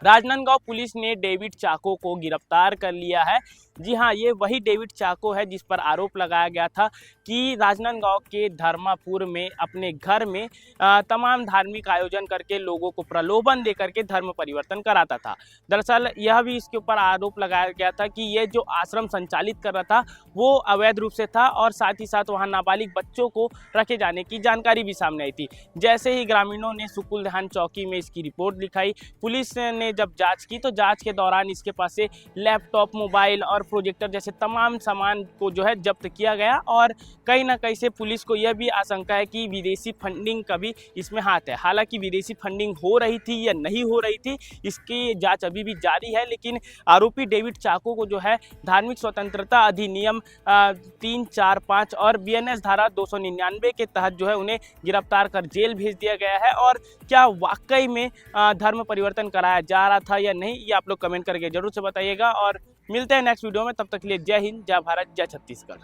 Rajnandgaon police ने David चाको को गिरफ्तार कर लिया है। जी हाँ, ये वही डेविड चाको है जिस पर आरोप लगाया गया था कि राजनांदगांव के धर्मापुर में अपने घर में तमाम धार्मिक आयोजन करके लोगों को प्रलोभन दे करके धर्म परिवर्तन कराता था। दरअसल यह भी इसके ऊपर आरोप लगाया गया था कि ये जो आश्रम संचालित कर रहा था वो अवैध रूप से था और साथ ही साथ वहाँ नाबालिग बच्चों को रखे जाने की जानकारी भी सामने आई थी। जैसे ही ग्रामीणों ने सुकुलधान चौकी में इसकी रिपोर्ट लिखाई, पुलिस ने जब जांच की तो जांच के दौरान इसके पास से लैपटॉप, मोबाइल और प्रोजेक्टर जैसे तमाम सामान को जो है जब्त किया गया और कहीं ना कहीं से पुलिस को यह भी आशंका है कि विदेशी फंडिंग का भी इसमें हाथ है। हालांकि विदेशी फंडिंग हो रही थी या नहीं हो रही थी इसकी जांच अभी भी जारी है, लेकिन आरोपी डेविड चाको को जो है धार्मिक स्वतंत्रता अधिनियम 345 और बीएनएस धारा 299 के तहत जो है उन्हें गिरफ्तार कर जेल भेज दिया गया है। और क्या वाकई में धर्म परिवर्तन कराया जा रहा था या नहीं, ये आप लोग कमेंट करके जरूर से बताइएगा। और मिलते हैं नेक्स्ट वीडियो में, तब तक के लिए जय हिंद, जय भारत, जय छत्तीसगढ़।